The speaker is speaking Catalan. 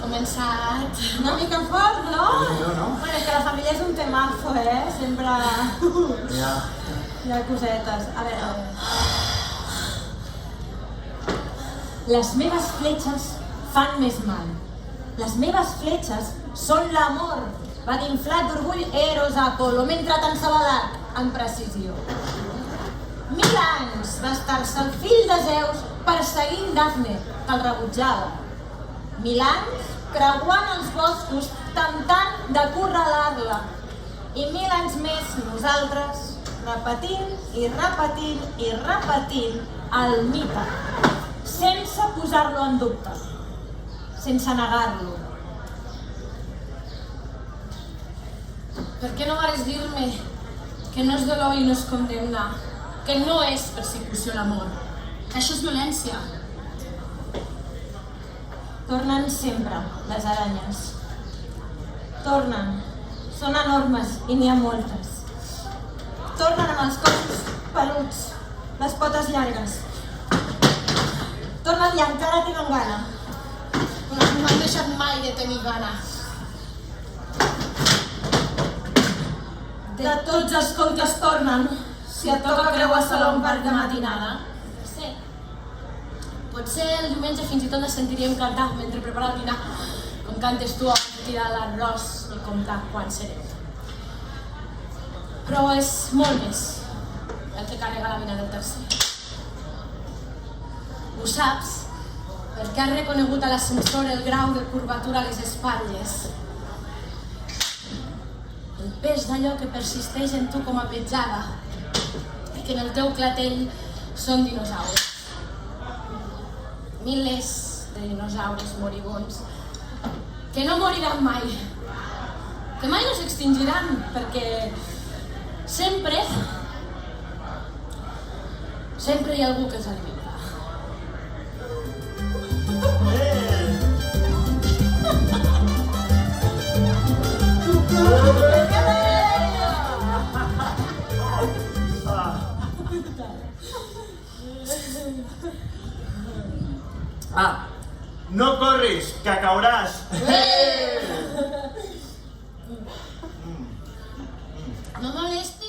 Començat. Una mica fort, no? No? Bueno, és que la família és un temazo, Sempre Ja. hi ha cosetes. A veure... Les meves fletxes fan més mal. Les meves fletxes són l'amor, va dir inflat d'orgull Eros Apol·lo mentre tensava l'arc amb precisió. 1000 anys va estar-se el fill de Zeus perseguint Dafne, que el rebutjava. 1000 anys creuant els boscos temptant d'acorralar-la. I 1000 anys més nosaltres repetint i repetint i repetint el mite, sense posar-lo en dubte, sense negar-lo. Per què no vares dir-me que no és dolor i no és condemna, que no és persecució l'amor, que això és violència? Tornen sempre, les aranyes. Tornen. Són enormes i n'hi ha moltes. Tornen amb els cossos peluts, les potes llargues. Tornen i encara tenen gana. Però no m'han deixat mai de tenir gana. De tots els contes tornen, si et toca creuar Saló un parc de matinada. Sí. Potser el diumenge fins i tot ens sentiríem cantar mentre prepara el dinar, com cantes tu a tirar l'arròs i comptar quan serem. Però és molt més el que carrega la mina del tercer. Ho saps perquè has reconegut a l'ascensor el grau de curvatura a les espatlles. El pes d'allò que persisteix en tu com a petjada i que en el teu clatell són dinosaures. Milers de dinosaures moribunds que no moriran mai, que mai no s'extingiran perquè sempre hi ha algú que els alimenta. No corris, que cauràs! No molestis.